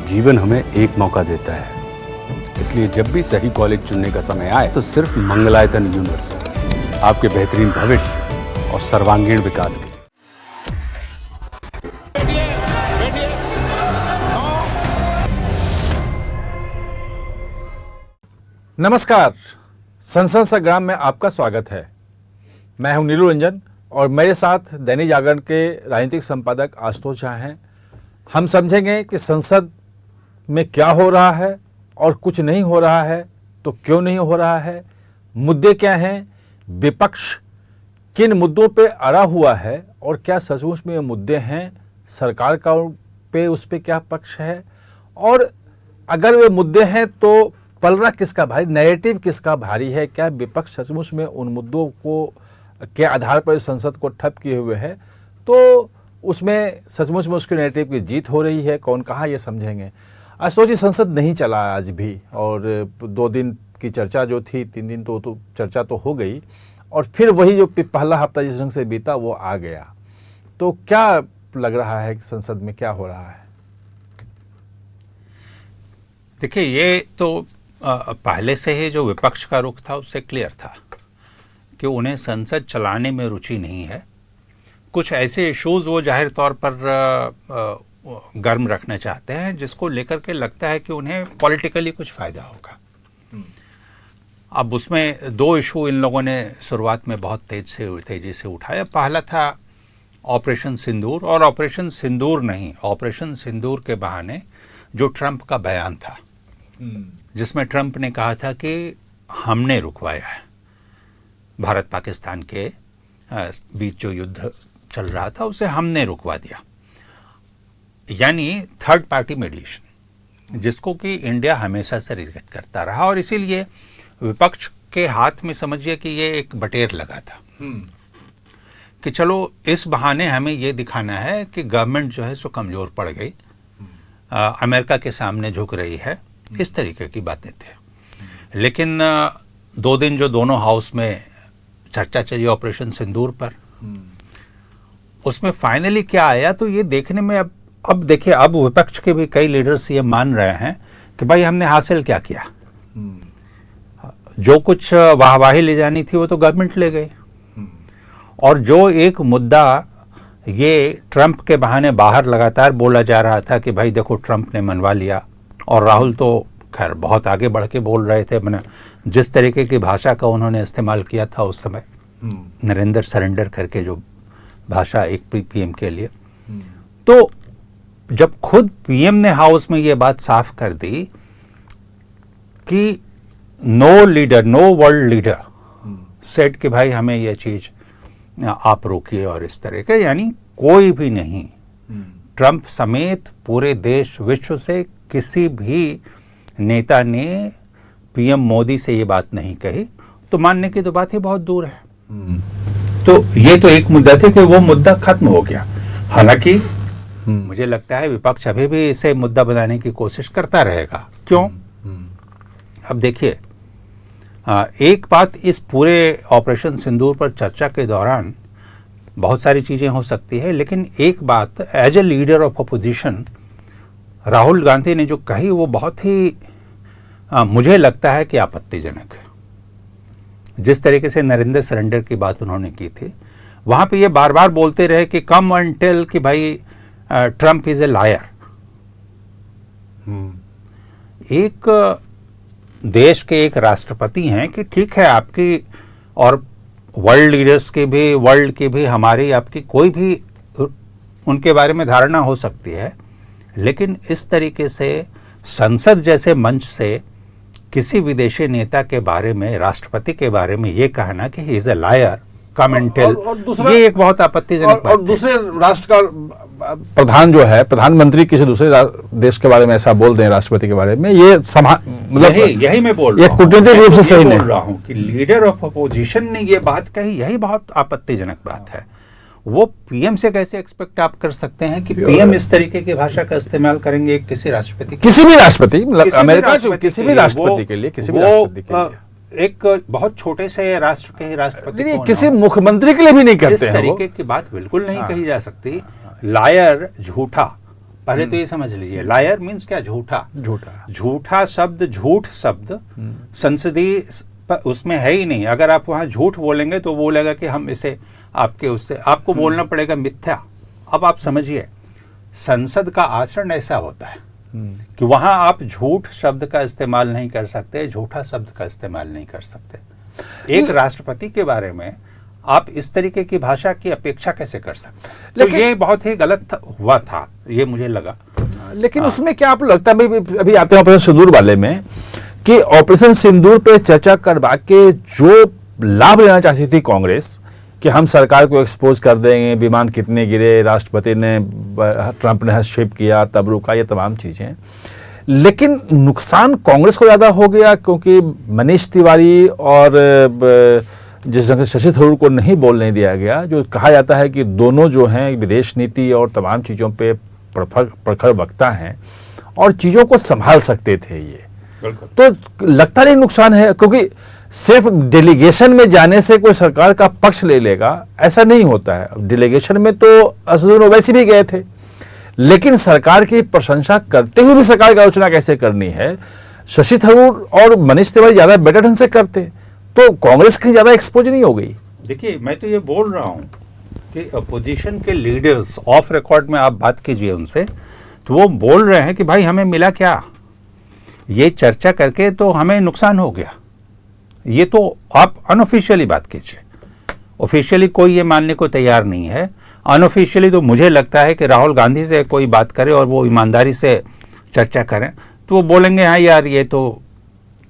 जीवन हमें एक मौका देता है, इसलिए जब भी सही कॉलेज चुनने का समय आए तो सिर्फ मंगलायतन यूनिवर्सिटी आपके बेहतरीन भविष्य और सर्वांगीण विकास के लिए। नमस्कार, संसद संग्राम में आपका स्वागत है। मैं हूं नीलू रंजन और मेरे साथ दैनिक जागरण के राजनीतिक संपादक आशुतोष झा हैं। हम समझेंगे कि संसद में क्या हो रहा है और कुछ नहीं हो रहा है तो क्यों नहीं हो रहा है, मुद्दे क्या हैं, विपक्ष किन मुद्दों पे अड़ा हुआ है और क्या सचमुच में ये मुद्दे हैं, सरकार का पे उस पे क्या पक्ष है, और अगर वे मुद्दे हैं तो पलड़ा किसका भारी, नैरेटिव किसका भारी है, क्या विपक्ष सचमुच में उन मुद्दों को के आधार पर संसद को ठप किए हुए है तो उसमें सचमुच में उसके नैरेटिव की जीत हो रही है, कौन कहाँ, ये समझेंगे। आशुतोष जी, संसद नहीं चला आज भी और 2 दिन की चर्चा जो थी, 3 दिन तो चर्चा तो हो गई और फिर वही जो पहला हफ्ता जिस ढंग से बीता वो आ गया। तो क्या लग रहा है कि संसद में क्या हो रहा है? देखिए, ये तो पहले से ही जो विपक्ष का रुख था उससे क्लियर था कि उन्हें संसद चलाने में रुचि नहीं है। कुछ ऐसे इश्यूज वो जाहिर तौर पर गर्म रखना चाहते हैं जिसको लेकर के लगता है कि उन्हें पॉलिटिकली कुछ फ़ायदा होगा। अब उसमें 2 इशू इन लोगों ने शुरुआत में बहुत तेज़ी से उठाया। पहला था ऑपरेशन सिंदूर, और ऑपरेशन सिंदूर नहीं, ऑपरेशन सिंदूर के बहाने जो ट्रंप का बयान था जिसमें ट्रंप ने कहा था कि हमने रुकवाया है भारत पाकिस्तान के बीच जो युद्ध चल रहा था उसे हमने रुकवा दिया, यानी थर्ड पार्टी मीडिएशन, जिसको कि इंडिया हमेशा से रिजेक्ट करता रहा। और इसीलिए विपक्ष के हाथ में समझिए कि ये एक बटेर लगा था कि चलो इस बहाने हमें ये दिखाना है कि गवर्नमेंट जो है सो कमज़ोर पड़ गई, अमेरिका के सामने झुक रही है, इस तरीके की बातें थे। लेकिन 2 दिन जो दोनों हाउस में चर्चा चली ऑपरेशन सिंदूर पर, उसमें फाइनली क्या आया तो ये देखने में अब देखिए, अब विपक्ष के भी कई लीडर्स ये मान रहे हैं कि भाई हमने हासिल क्या किया। जो कुछ वाहवाही ले जानी थी वो तो गवर्नमेंट ले गई, और जो एक मुद्दा ये ट्रंप के बहाने बाहर लगातार बोला जा रहा था कि भाई देखो ट्रंप ने मनवा लिया, और राहुल तो खैर बहुत आगे बढ़ के बोल रहे थे, मैंने जिस तरीके की भाषा का उन्होंने इस्तेमाल किया था उस समय, नरेंद्र सरेंडर करके जो भाषा एक पीएम के लिए, तो जब खुद पीएम ने हाउस में ये बात साफ कर दी कि no leader, no world leader said कि भाई हमें ये चीज आप रोकिए, और इस तरह के, यानी कोई भी नहीं, ट्रंप समेत पूरे देश विश्व से किसी भी नेता ने पीएम मोदी से ये बात नहीं कही, तो मानने की तो बात ही बहुत दूर है। तो ये तो एक मुद्दा था कि वो मुद्दा खत्म हो गया। हालांकि मुझे लगता है विपक्ष अभी भी इसे मुद्दा बनाने की कोशिश करता रहेगा। क्यों? अब देखिए, एक बात इस पूरे ऑपरेशन सिंदूर पर चर्चा के दौरान बहुत सारी चीजें हो सकती है, लेकिन एक बात as a leader of opposition Rahul Gandhi ने जो कही वो बहुत ही मुझे लगता है कि आपत्तिजनक है। जिस तरीके से नरेंद्र सरेंडर की बात उन्होंने की थी, वहां पे ये बार बार बोलते रहे कि कम एंड टेल कि भाई ट्रंप इज ए लायर। एक देश के एक राष्ट्रपति हैं कि ठीक है, आपकी और वर्ल्ड लीडर्स की भी, वर्ल्ड की भी, हमारी आपकी कोई भी उनके बारे में धारणा हो सकती है, लेकिन इस तरीके से संसद जैसे मंच से किसी विदेशी नेता के बारे में, राष्ट्रपति के बारे में ये कहना कि he is a liar, come and tell, ये एक बहुत आपत्तिजनक बात है। और दूसरे राष्ट्र का प्रधान जो है, प्रधानमंत्री किसी दूसरे देश के बारे में ऐसा बोल दें राष्ट्रपति के बारे में, ये मतलब यही मैं बोल रहा हूं, कूटनीतिक रूप से सही नहीं बोल रहा हूं कि लीडर ऑफ अपोजिशन ने ये बात कही, यही बहुत आपत्तिजनक बात है। वो पीएम से कैसे एक्सपेक्ट आप कर सकते हैं कि पीएम इस तरीके की भाषा का इस्तेमाल करेंगे किसी राष्ट्रपति, किसी भी राष्ट्रपति, अमेरिका किसी भी राष्ट्रपति के लिए, किसी भी राष्ट्रपति के लिए, एक बहुत छोटे से राष्ट्र के ही राष्ट्रपति किसी मुख्यमंत्री के लिए भी नहीं करते हैं। इस तरीके की बात बिल्कुल नहीं कही जा सकती। लायर, झूठा, पहले तो ये समझ लीजिए, लायर मीन्स क्या? झूठा। झूठा। झूठा शब्द, झूठ शब्द संसदीय उसमें है ही नहीं। अगर आप वहां झूठ बोलेंगे तो बोलेगा कि हम इसे आपके उससे, आपको बोलना पड़ेगा मिथ्या। अब आप समझिए, संसद का आचरण ऐसा होता है कि वहां आप झूठ शब्द का इस्तेमाल नहीं कर सकते, झूठा शब्द का इस्तेमाल नहीं कर सकते। एक राष्ट्रपति के बारे में आप इस तरीके की भाषा की अपेक्षा कैसे कर सकते हैं? तो ये बहुत ही गलत हुआ था, ये मुझे लगा। लेकिन उसमें क्या आपको लगता है, अभी आते हैं ऑपरेशन सिंदूर वाले में, कि ऑपरेशन सिंदूर पे चर्चा करवा के जो लाभ लेना चाहती थी कांग्रेस, कि हम सरकार को एक्सपोज कर देंगे, विमान कितने गिरे, राष्ट्रपति ने, ट्रंप ने हस्तक्षेप किया तब रुका, ये तमाम चीजें, लेकिन नुकसान कांग्रेस को ज्यादा हो गया, क्योंकि मनीष तिवारी और जिस जगह शशि थरूर को नहीं बोलने दिया गया। जो कहा जाता है कि दोनों जो हैं विदेश नीति और तमाम चीज़ों पे प्रखर वक्ता हैं और चीज़ों को संभाल सकते थे ये, तो लगता नहीं नुकसान है, क्योंकि सिर्फ डेलीगेशन में जाने से कोई सरकार का पक्ष ले लेगा ऐसा नहीं होता है। डेलीगेशन में तो असदुद्दीन ओवैसी भी गए थे, लेकिन सरकार की प्रशंसा करते हुए भी सरकार की आलोचना कैसे करनी है, शशि थरूर और मनीष तिवारी ज़्यादा बेटर ढंग से करते तो कांग्रेस की ज्यादा एक्सपोज नहीं हो गई। देखिए, मैं तो ये बोल रहा हूं कि अपोजिशन के लीडर्स, ऑफ रिकॉर्ड में आप बात कीजिए उनसे, तो वो बोल रहे हैं कि भाई हमें मिला क्या, ये चर्चा करके तो हमें नुकसान हो गया। ये तो आप अनऑफिशियली बात कीजिए, ऑफिशियली कोई ये मानने को तैयार नहीं है। अनऑफिशियली तो मुझे लगता है कि राहुल गांधी से कोई बात करे और वो ईमानदारी से चर्चा करें तो वो बोलेंगे हाँ यार ये तो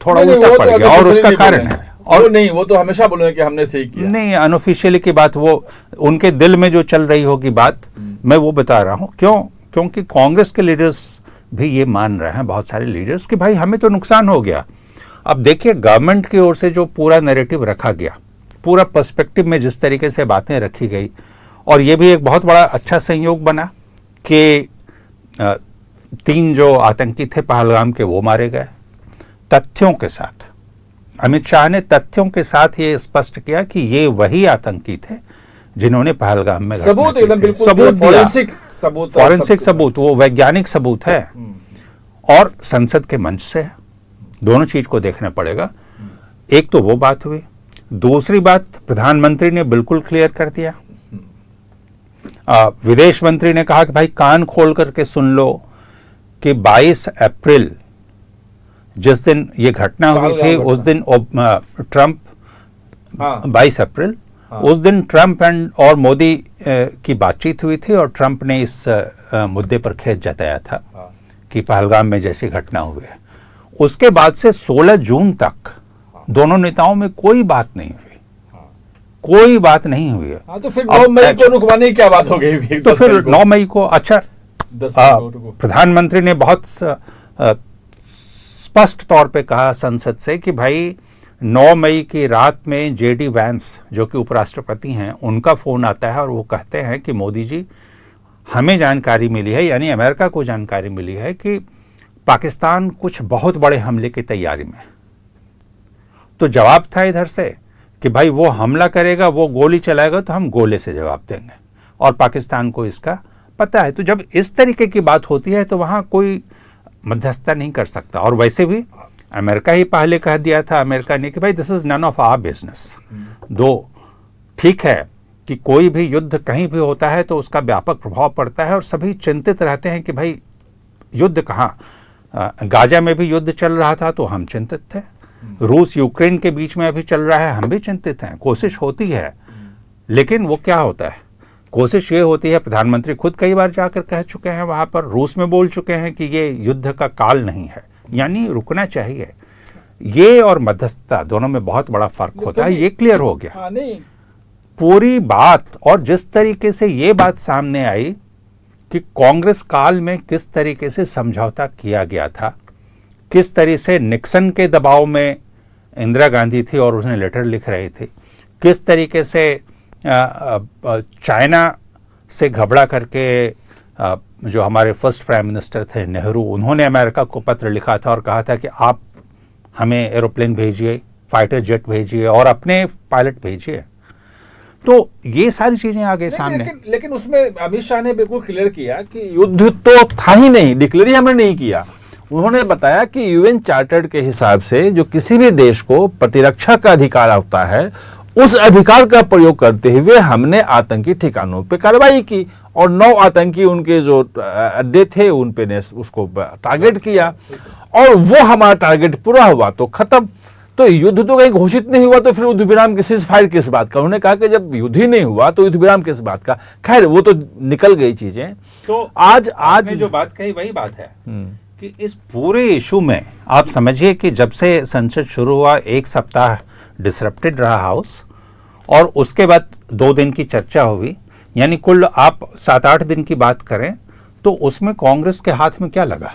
थोड़ा उल्टा पड़ गया, और उसका कारण है। और नहीं, वो तो हमेशा बोलेंगे कि हमने सही किया। नहीं, अनऑफिशियली की बात, वो उनके दिल में जो चल रही होगी बात, मैं वो बता रहा हूं। क्यों? क्योंकि कांग्रेस के लीडर्स भी ये मान रहे हैं, बहुत सारे लीडर्स, कि भाई हमें तो नुकसान हो गया। अब देखिए, गवर्नमेंट की ओर से जो पूरा नैरेटिव रखा गया, पूरा पर्सपेक्टिव में जिस तरीके से बातें रखी गई, और ये भी एक बहुत बड़ा अच्छा संयोग बना कि 3 जो आतंकी थे पहलगाम के, वो मारे गए तथ्यों के साथ। अमित शाह ने तथ्यों के साथ ये स्पष्ट किया कि ये वही आतंकी थे जिन्होंने पहलगाम में सबूत, एकदम बिल्कुल फॉरेंसिक सबूत, वो वैज्ञानिक सबूत है, और संसद के मंच से है। दोनों चीज को देखना पड़ेगा। एक तो वो बात हुई, दूसरी बात प्रधानमंत्री ने बिल्कुल क्लियर कर दिया। विदेश मंत्री ने कहा कि भाई कान खोल करके सुन लो कि 22 अप्रैल जिस दिन ये घटना हुई थी, उस दिन ट्रंप, 22 अप्रैल, उस दिन ट्रंप और मोदी की बातचीत हुई थी, और ट्रंप ने इस मुद्दे पर खेद जताया था कि पहलगाम में जैसी घटना हुई है। उसके बाद से 16 जून तक दोनों नेताओं में कोई बात नहीं हुई, कोई बात नहीं हुई है। तो फिर 9 मई को रुकवाने की क्या बात हो गई? तो फिर 9 मई को, अच्छा, प्रधानमंत्री ने बहुत स्पष्ट तौर पे कहा संसद से कि भाई 9 मई की रात में जेडी वैंस, जो कि उपराष्ट्रपति हैं, उनका फोन आता है और वो कहते हैं कि मोदी जी, हमें जानकारी मिली है, यानी अमेरिका को जानकारी मिली है कि पाकिस्तान कुछ बहुत बड़े हमले की तैयारी में। तो जवाब था इधर से कि भाई वो हमला करेगा, वो गोली चलाएगा तो हम गोले से जवाब देंगे, और पाकिस्तान को इसका पता है। तो जब इस तरीके की बात होती है तो वहाँ कोई मध्यस्थता नहीं कर सकता। और वैसे भी अमेरिका ही पहले कह दिया था, अमेरिका ने, कि भाई this is none of our business. Though, ठीक है कि कोई भी युद्ध कहीं भी होता है तो उसका व्यापक प्रभाव पड़ता है, और सभी चिंतित रहते हैं कि भाई युद्ध कहाँ, गाजा में भी युद्ध चल रहा था तो हम चिंतित थे, रूस यूक्रेन के बीच में अभी चल रहा है, हम भी चिंतित हैं। कोशिश होती है, लेकिन वो क्या होता है, कोशिश ये होती है, प्रधानमंत्री खुद कई बार जाकर कह चुके हैं, वहां पर रूस में बोल चुके हैं कि ये युद्ध का काल नहीं है, यानी रुकना चाहिए। ये और मध्यस्थता दोनों में बहुत बड़ा फर्क होता है, ये क्लियर हो गया। पूरी बात, और जिस तरीके से ये बात सामने आई कि कांग्रेस काल में किस तरीके से समझौता किया गया था, किस तरह से निक्सन के दबाव में इंदिरा गांधी थी और उसने लेटर लिख रही थी, किस तरीके से चाइना से घबरा करके जो हमारे फर्स्ट प्राइम मिनिस्टर थे नेहरू, उन्होंने अमेरिका को पत्र लिखा था और कहा था कि आप हमें एरोप्लेन भेजिए, फाइटर जेट भेजिए और अपने पायलट भेजिए। तो ये सारी चीजें आ गई सामने। लेकिन उसमें अमित शाह ने बिल्कुल क्लियर किया कि युद्ध तो था ही नहीं, डिक्लेयर ही हमने नहीं किया। उन्होंने बताया कि यूएन चार्टर के हिसाब से जो किसी भी देश को प्रतिरक्षा का अधिकार होता है, उस अधिकार का प्रयोग करते हुए हमने आतंकी ठिकानों पे कार्रवाई की और 9 आतंकी उनके जो अड्डे थे उन पे ने उसको टारगेट किया और वो हमारा टारगेट पूरा हुआ तो खत्म। तो युद्ध तो कहीं घोषित नहीं हुआ, तो फिर युद्ध विराम की सीज फायर किस बात का? उन्होंने कहा कि जब युद्ध ही नहीं हुआ तो युद्ध विराम किस बात का? खैर वो तो निकल गई चीजें। तो आज जो बात कही वही बात है कि इस पूरे इशू में आप समझिए कि जब से संसद शुरू हुआ 1 सप्ताह डिसरप्टेड रहा हाउस और उसके बाद 2 दिन की चर्चा हुई, यानी कुल आप 7-8 दिन की बात करें तो उसमें कांग्रेस के हाथ में क्या लगा?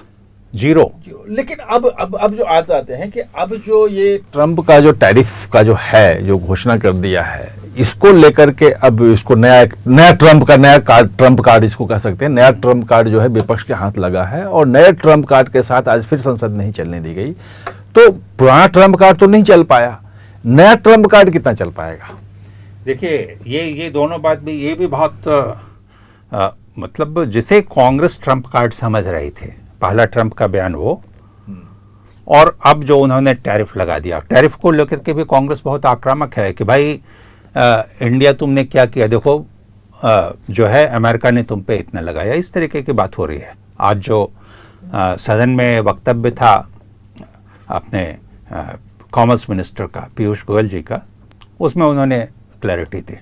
0। लेकिन अब जो आते हैं कि अब जो ये ट्रंप का जो टैरिफ का जो है, जो घोषणा कर दिया है, इसको लेकर के अब इसको नया ट्रंप कार्ड इसको कह सकते हैं, नया ट्रंप कार्ड जो है विपक्ष के हाथ लगा है और नए ट्रंप कार्ड के साथ आज फिर संसद नहीं चलने दी गई। तो पुराना ट्रंप कार्ड तो नहीं चल पाया, नया ट्रंप कार्ड कितना चल पाएगा? देखिए ये दोनों बात भी, ये भी बहुत मतलब जिसे कांग्रेस ट्रंप कार्ड समझ रही थी, पहला ट्रंप का बयान वो, और अब जो उन्होंने टैरिफ लगा दिया, टैरिफ को लेकर के भी कांग्रेस बहुत आक्रामक है कि भाई इंडिया तुमने क्या किया, देखो जो है अमेरिका ने तुम पे इतना लगाया, इस तरीके की बात हो रही है। आज जो सदन में वक्तव्य था अपने कॉमर्स मिनिस्टर का, पीयूष गोयल जी का, उसमें उन्होंने क्लैरिटी दी।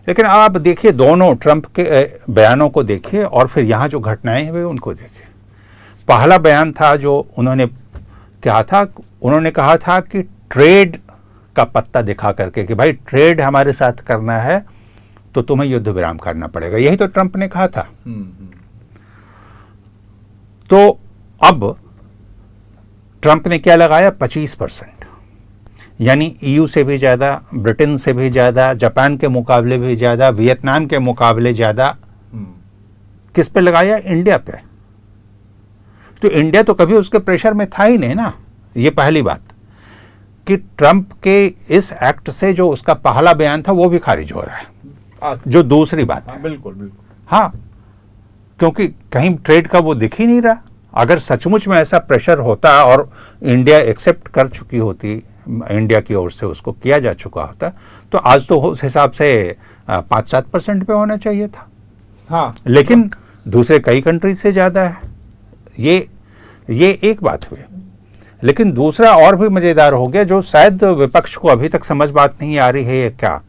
लेकिन आप देखिए दोनों ट्रंप के बयानों को देखिए और फिर यहाँ जो घटनाएं हुई उनको देखिए। पहला बयान था जो उन्होंने कहा था, उन्होंने कहा था कि ट्रेड का पत्ता दिखा करके कि भाई ट्रेड हमारे साथ करना है तो तुम्हें युद्ध विराम करना पड़ेगा, यही तो ट्रंप ने कहा था। तो अब ट्रंप ने क्या लगाया? 25%, यानी ईयू से भी ज़्यादा, ब्रिटेन से भी ज़्यादा, जापान के मुकाबले भी ज़्यादा, वियतनाम के मुकाबले ज़्यादा। किस पे लगाया? इंडिया पे। तो इंडिया तो कभी उसके प्रेशर में था ही नहीं ना। ये पहली बात कि ट्रंप के इस एक्ट से जो उसका पहला बयान था वो भी खारिज हो रहा है। जो दूसरी बात है, बिल्कुल हाँ, क्योंकि कहीं ट्रेड का वो दिख ही नहीं रहा। अगर सचमुच में ऐसा प्रेशर होता और इंडिया एक्सेप्ट कर चुकी होती, इंडिया की ओर से उसको किया जा चुका होता, तो आज तो उस हिसाब से 5-7% पे होना चाहिए था। हाँ, लेकिन दूसरे कई कंट्री से ज़्यादा है। ये एक बात हुई। लेकिन दूसरा और भी मज़ेदार हो गया, जो शायद विपक्ष को अभी तक समझ बात नहीं आ रही है, ये क्या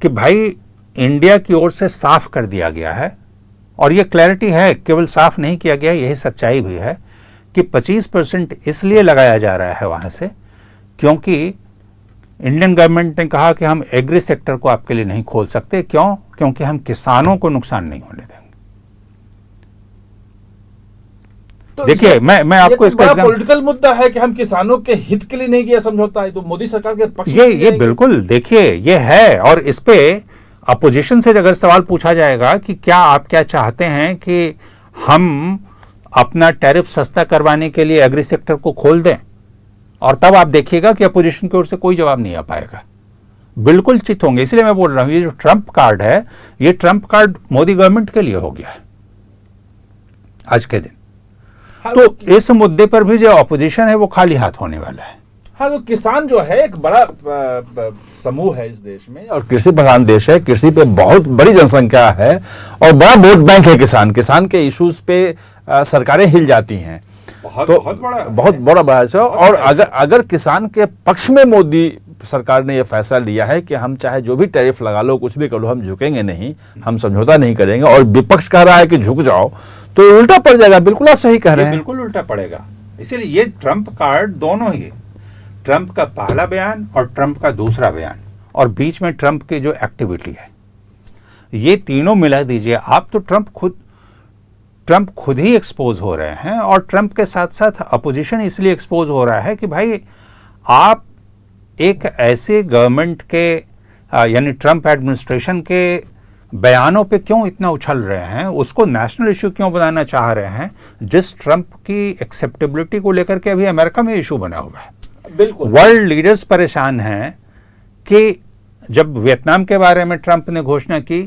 कि भाई इंडिया की ओर से साफ कर दिया गया है, और ये क्लैरिटी है, केवल साफ नहीं किया गया, यही सच्चाई भी है कि 25% इसलिए लगाया जा रहा है वहाँ से क्योंकि इंडियन गवर्नमेंट ने कहा कि हम एग्री सेक्टर को आपके लिए नहीं खोल सकते। क्यों? क्योंकि हम किसानों को नुकसान नहीं होने देंगे। तो देखिए मैं आपको इसका पॉलिटिकल मुद्दा है कि हम किसानों के हित के लिए नहीं किया समझौता है, तो मोदी सरकार के पक्ष ये बिल्कुल देखिए ये है। और इस पे अपोजिशन से अगर सवाल पूछा जाएगा कि क्या आप क्या चाहते हैं कि हम अपना टैरिफ सस्ता करवाने के लिए एग्री सेक्टर को खोल दें, और तब आप देखिएगा कि अपोजिशन की ओर से कोई जवाब नहीं आ पाएगा, बिल्कुल चित होंगे। इसलिए मैं बोल रहा हूं ये जो ट्रंप कार्ड है, ये ट्रंप कार्ड मोदी गवर्नमेंट के लिए हो गया है आज के दिन। तो इस मुद्दे पर भी जो अपोजिशन है वो खाली हाथ होने वाला है। हाँ, तो किसान जो है एक बड़ा समूह है इस देश में, और कृषि प्रधान देश है, कृषि पे बहुत बड़ी जनसंख्या है और बड़ा वोट बैंक है किसान के इश्यूज पे सरकारें हिल जाती हैं। बहुत बड़ा है। और अगर किसान के पक्ष में मोदी सरकार ने यह फैसला लिया है कि हम चाहे जो भी टैरिफ लगा लो, कुछ भी कर लो, हम झुकेंगे नहीं, हम समझौता नहीं करेंगे, और विपक्ष कह रहा है कि झुक जाओ, तो उल्टा पड़ जाएगा। बिल्कुल आप सही कह रहे हैं, बिल्कुल उल्टा पड़ेगा। इसीलिए ये ट्रंप कार्ड दोनों ही, ट्रंप का पहला बयान और ट्रंप का दूसरा बयान, और बीच में ट्रंप की जो एक्टिविटी है, ये तीनों मिला दीजिए आप, तो ट्रंप खुद ही एक्सपोज हो रहे हैं। और ट्रंप के साथ साथ अपोजिशन इसलिए एक्सपोज हो रहा है कि भाई आप एक ऐसे गवर्नमेंट के यानी ट्रंप एडमिनिस्ट्रेशन के बयानों पे क्यों इतना उछल रहे हैं, उसको नेशनल इशू क्यों बनाना चाह रहे हैं, जिस ट्रंप की एक्सेप्टेबिलिटी को लेकर के अभी अमेरिका में इशू बना हुआ है। बिल्कुल वर्ल्ड लीडर्स परेशान हैं कि जब वियतनाम के बारे में ट्रंप ने घोषणा की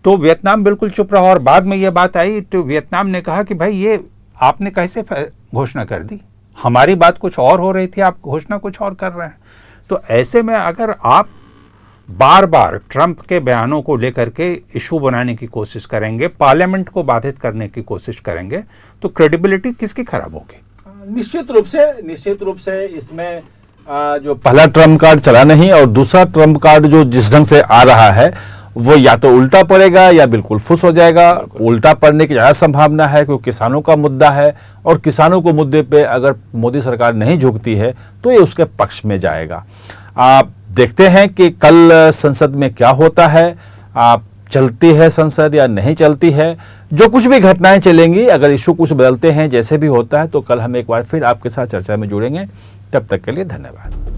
तो वियतनाम बिल्कुल चुप रहा, और बाद में ये बात आई तो वियतनाम ने कहा कि भाई ये आपने कैसे घोषणा कर दी, हमारी बात कुछ और हो रही थी, आप घोषणा कुछ और कर रहे हैं। तो ऐसे में अगर आप बार बार ट्रंप के बयानों को लेकर के इशू बनाने की कोशिश करेंगे, पार्लियामेंट को बाधित करने की कोशिश करेंगे, तो क्रेडिबिलिटी किसकी खराब होगी? निश्चित रूप से इसमें जो पहला ट्रम्प कार्ड चला नहीं और दूसरा ट्रम्प कार्ड जो जिस ढंग से आ रहा है वो या तो उल्टा पड़ेगा या बिल्कुल फुस हो जाएगा। उल्टा पड़ने की ज़्यादा संभावना है क्योंकि किसानों का मुद्दा है, और किसानों को मुद्दे पे अगर मोदी सरकार नहीं झुकती है तो ये उसके पक्ष में जाएगा। आप देखते हैं कि कल संसद में क्या होता है, आप चलती है संसद या नहीं चलती है। जो कुछ भी घटनाएं चलेंगी, अगर इशू कुछ बदलते हैं जैसे भी होता है, तो कल हम एक बार फिर आपके साथ चर्चा में जुड़ेंगे। तब तक के लिए धन्यवाद।